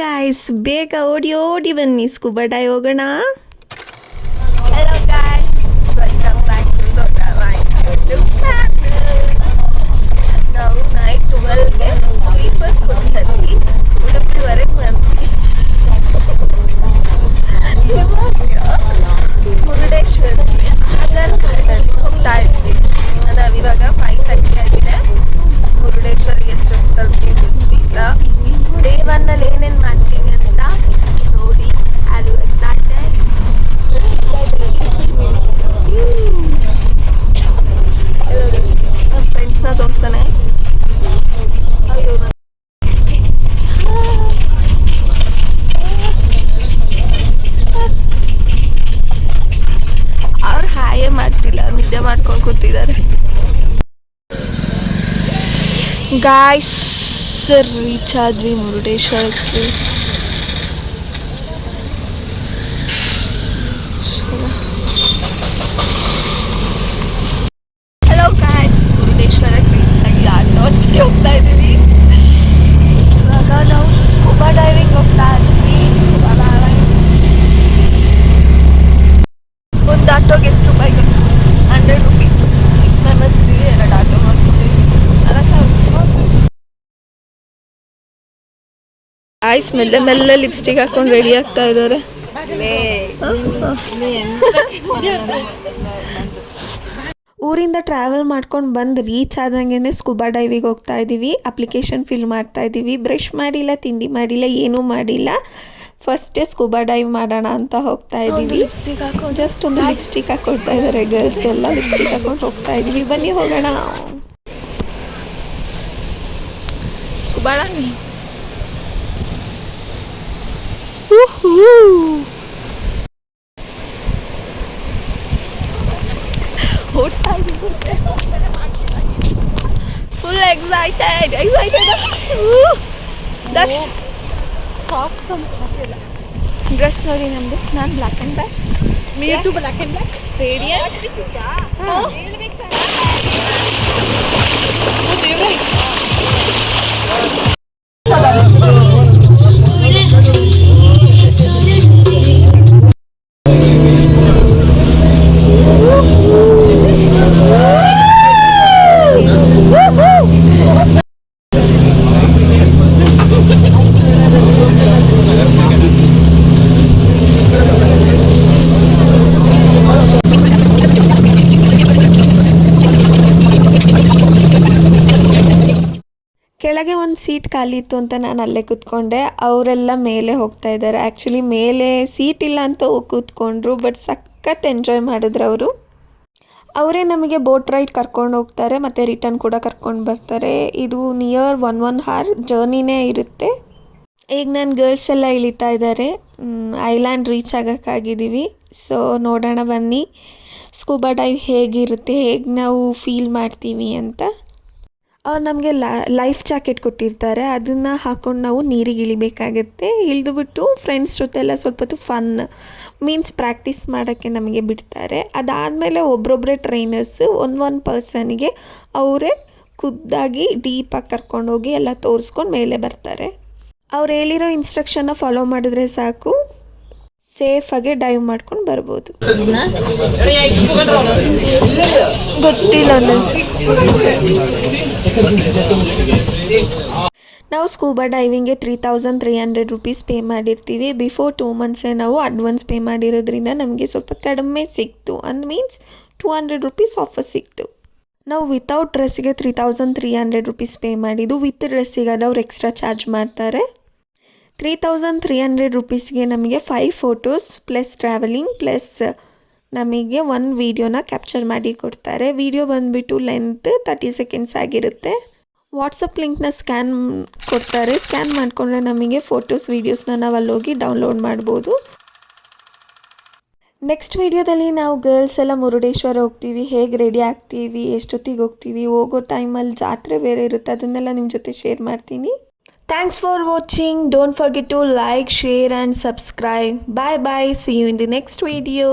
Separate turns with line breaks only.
Guys, ಬೇಗ ಓಡಿ ಓಡಿ ಬನ್ನಿ, ಸ್ಕೂಬಾ ಡೈವ್ ಹೋಗೋಣ.
Hello guys, welcome back to my YouTube channel. ನಾವು ನೈಟ್ 12ಗೆ ಸ್ಲೀಪರ್ ಕೋಚಲ್ಲಿ ಉಡುಪಿವರೆಗೆ ಬಂದ್ವಿ. ಇವಾಗ ಮುರುಡೇಶ್ವರಕ್ಕೆ ಆಧಾರ್ ಕಾರ್ಡಲ್ಲಿ ಹೋಗ್ತಾ ಇದ್ವಿ. ನಾವಿವಾಗ 5:30 ಆಗಿದೆ. ಮುರುಡೇಶ್ವರಿಗೆ ಎಷ್ಟೊತ್ತು ತಲುಪಿ ಗೊತ್ತಿಲ್ಲ. ಡೇ 1ನಲ್ಲಿ ಏನೇನು ಮಾಡ್ತೀನಿ ಅಂತ ನೋಡಿ. ಅದು ಎಕ್ಸೈಟೆಡ್. ನಮ್ಮ ಫ್ರೆಂಡ್ಸ್ನ ತೋರಿಸ್ತಾನೆ. ಅಯ್ಯೋ ಅವ್ರು ಹಾಯೇ ಮಾಡ್ತಿಲ್ಲ, ನಿದ್ದೆ ಮಾಡ್ಕೊಂಡು ಕೂತಿದ್ದಾರೆ. ಗಾಯ್ಸ್, ರೀಚ್ ಆದ್ವಿ ಮುರುಡೇಶ್ವರಕ್ಕೆ. ಹಲೋ ಗಾಯ್ಸ್, ಮುರುಡೇಶ್ವರಕ್ಕೆ ರೀಚ್ ಆಗಿ ಆಟೋ ಹಚ್ಚಿಗೆ ಹೋಗ್ತಾ ಇದ್ದೀವಿ. ಇವಾಗ ನಾವು ಸ್ಕೂಬಾ ಡೈವಿಂಗ್ ಹೋಗ್ತಾ ಇದ್ವಿ. ಸ್ಕೂಬಾ ಡೈವಿಂಗ್ ಒಂದು ಆಟೋಗೆ ಎಷ್ಟು ರೂಪಾಯಿ? 100 rupees. 6 ಮೆಂಬರ್ಸ್ ಇದ್ದೀವಿ, 2 ಆಟೋ ಮಾಡ್ಕೊಂಡಿದ್ದೀವಿ. ಆಯ್ಸ್ ಮೆಲ್ಲೆ ಮೆಲ್ಲೆ ಲಿಪ್ಸ್ಟಿಕ್ ಹಾಕೊಂಡು ರೆಡಿ ಆಗ್ತಾ ಇದ್ದಾರೆ. ಊರಿಂದ ಟ್ರಾವೆಲ್ ಮಾಡ್ಕೊಂಡು ಬಂದು ರೀಚ್ ಆದಂಗೆ ಸ್ಕೂಬಾ ಡೈವಿಗೆ ಹೋಗ್ತಾ ಇದ್ದೀವಿ. ಅಪ್ಲಿಕೇಶನ್ ಫಿಲ್ ಮಾಡ್ತಾ ಇದ್ದೀವಿ. ಬ್ರಷ್ ಮಾಡಿಲ್ಲ, ತಿಂಡಿ ಮಾಡಿಲ್ಲ, ಏನೂ ಮಾಡಿಲ್ಲ. ಫಸ್ಟೇ ಸ್ಕೂಬಾ ಡೈವ್ ಮಾಡೋಣ ಅಂತ ಹೋಗ್ತಾ ಇದ್ದೀವಿ. ಜಸ್ಟ್ ಒಂದು ಲಿಪ್ಸ್ಟಿಕ್ ಹಾಕೊಳ್ತಾ ಇದ್ದಾರೆ ಗರ್ಲ್ಸ್ ಎಲ್ಲ. ಲಿಪ್ಸ್ಟಿಕ್ ಹಾಕೊಂಡು ಹೋಗ್ತಾ ಇದ್ದೀವಿ. ಬನ್ನಿ ಹೋಗೋಣ. ಸ್ಕೂಬಾ ಡೈವಿಂಗ್ ಓಡ್ತಾ ಇದ್ದೀವಿ. Full excited. ಡ್ರೆಸ್ ನೋಡಿ ನಮ್ದು. ನಾನು black and black. Me too black and black. Radiant. ಕೆಳಗೆ ಒಂದು ಸೀಟ್ ಖಾಲಿ ಇತ್ತು ಅಂತ ನಾನು ಅಲ್ಲೇ ಕೂತ್ಕೊಂಡೆ. ಅವರೆಲ್ಲ ಮೇಲೆ ಹೋಗ್ತಾ ಇದ್ದಾರೆ. ಆ್ಯಕ್ಚುಲಿ ಮೇಲೆ ಸೀಟ್ ಇಲ್ಲ ಅಂತ ಹೋಗಿ ಕೂತ್ಕೊಂಡ್ರು, ಬಟ್ ಸಖತ್ ಎಂಜಾಯ್ ಮಾಡಿದ್ರು ಅವರು. ಅವರೇ ನಮಗೆ ಬೋಟ್ ರೈಡ್ ಕರ್ಕೊಂಡು ಹೋಗ್ತಾರೆ ಮತ್ತು ರಿಟರ್ನ್ ಕೂಡ ಕರ್ಕೊಂಡು ಬರ್ತಾರೆ. ಇದು ನಿಯರ್ 1 hour ಜರ್ನಿನೇ ಇರುತ್ತೆ. ಈಗ ನನ್ನ ಗರ್ಲ್ಸ್ ಎಲ್ಲ ಇಳಿತಾ ಇದ್ದಾರೆ. Island reach ಆಗೋಕ್ಕಾಗಿದ್ದೀವಿ. ಸೊ ನೋಡೋಣ ಬನ್ನಿ ಸ್ಕೂಬಾ ಡೈವ್ ಹೇಗಿರುತ್ತೆ, ಹೇಗೆ ನಾವು ಫೀಲ್ ಮಾಡ್ತೀವಿ ಅಂತ. ಅವ್ರು ನಮಗೆ ಲೈಫ್ ಜಾಕೆಟ್ ಕೊಟ್ಟಿರ್ತಾರೆ. ಅದನ್ನು ಹಾಕ್ಕೊಂಡು ನಾವು ನೀರಿಗೆ ಇಳಿಬೇಕಾಗತ್ತೆ. ಇಳಿದುಬಿಟ್ಟು ಫ್ರೆಂಡ್ಸ್ ಜೊತೆ ಎಲ್ಲ ಸ್ವಲ್ಪ ಹೊತ್ತು ಫನ್ ಮೀನ್ಸ್ ಪ್ರಾಕ್ಟೀಸ್ ಮಾಡೋಕ್ಕೆ ನಮಗೆ ಬಿಡ್ತಾರೆ. ಅದಾದಮೇಲೆ ಒಬ್ಬೊಬ್ಬರೇ ಟ್ರೈನರ್ಸ್ ಒಂದು ಪರ್ಸನ್ಗೆ ಅವರೇ ಖುದ್ದಾಗಿ ಡೀಪಾಗಿ ಕರ್ಕೊಂಡೋಗಿ ಎಲ್ಲ ತೋರಿಸ್ಕೊಂಡು ಮೇಲೆ ಬರ್ತಾರೆ. ಅವ್ರು ಹೇಳಿರೋ ಇನ್ಸ್ಟ್ರಕ್ಷನ್ನ ಫಾಲೋ ಮಾಡಿದ್ರೆ ಸಾಕು, ಸೇಫಾಗಿ ಡೈವ್ ಮಾಡ್ಕೊಂಡು ಬರ್ಬೋದು. ಗೊತ್ತಿಲ್ಲ ನಾವು ಸ್ಕೂಬಾ ಡೈವಿಂಗ್ಗೆ 3,300 rupees ಪೇ ಮಾಡಿರ್ತೀವಿ. ಬಿಫೋರ್ 2 months ನಾವು ಅಡ್ವಾನ್ಸ್ ಪೇ ಮಾಡಿರೋದ್ರಿಂದ ನಮಗೆ ಸ್ವಲ್ಪ ಕಡಿಮೆ ಸಿಕ್ತು. ಮೀನ್ಸ್ 200 rupees ಆಫರ್ ಸಿಕ್ತು. ನಾವು ವಿತೌಟ್ ಡ್ರೆಸ್ಸಿಗೆ 3,300 rupees ಪೇ ಮಾಡಿದ್ದು. ವಿತ್ ಡ್ರೆಸ್ಸಿಗಾದ್ರೆ ಅವ್ರು ಎಕ್ಸ್ಟ್ರಾ ಚಾರ್ಜ್ ಮಾಡ್ತಾರೆ. 3,300 rupeesಗೆ ನಮಗೆ 5 ಫೋಟೋಸ್ ಪ್ಲಸ್ ಟ್ರಾವೆಲಿಂಗ್ ಪ್ಲಸ್ ನಮಗೆ 1 ವಿಡಿಯೋನ ಕ್ಯಾಪ್ಚರ್ ಮಾಡಿ ಕೊಡ್ತಾರೆ. ವಿಡಿಯೋ ಬಂದುಬಿಟ್ಟು ಲೆಂತ್ 30 seconds ಆಗಿರುತ್ತೆ. ವಾಟ್ಸಪ್ ಲಿಂಕ್ನ ಸ್ಕ್ಯಾನ್ ಕೊಡ್ತಾರೆ. ಸ್ಕ್ಯಾನ್ ಮಾಡಿಕೊಂಡ್ರೆ ನಮಗೆ ಫೋಟೋಸ್ ವೀಡಿಯೋಸ್ನ ನಾವು ಅಲ್ಲೋಗಿ ಡೌನ್ಲೋಡ್ ಮಾಡ್ಬೋದು. ನೆಕ್ಸ್ಟ್ ವಿಡಿಯೋದಲ್ಲಿ ನಾವು ಗರ್ಲ್ಸ್ ಎಲ್ಲ ಮುರುಡೇಶ್ವರ ಹೋಗ್ತೀವಿ, ಹೇಗೆ ರೆಡಿ ಆಗ್ತೀವಿ, ಎಷ್ಟೊತ್ತಿಗೆ ಹೋಗ್ತೀವಿ, ಹೋಗೋ ಟೈಮಲ್ಲಿ ಜಾತ್ರೆ ಬೇರೆ ಇರುತ್ತೆ, ಅದನ್ನೆಲ್ಲ ನಿಮ್ಮ ಜೊತೆ ಶೇರ್ ಮಾಡ್ತೀನಿ. Thanks for watching. Don't forget to like, share and subscribe. Bye bye. See you in the next video.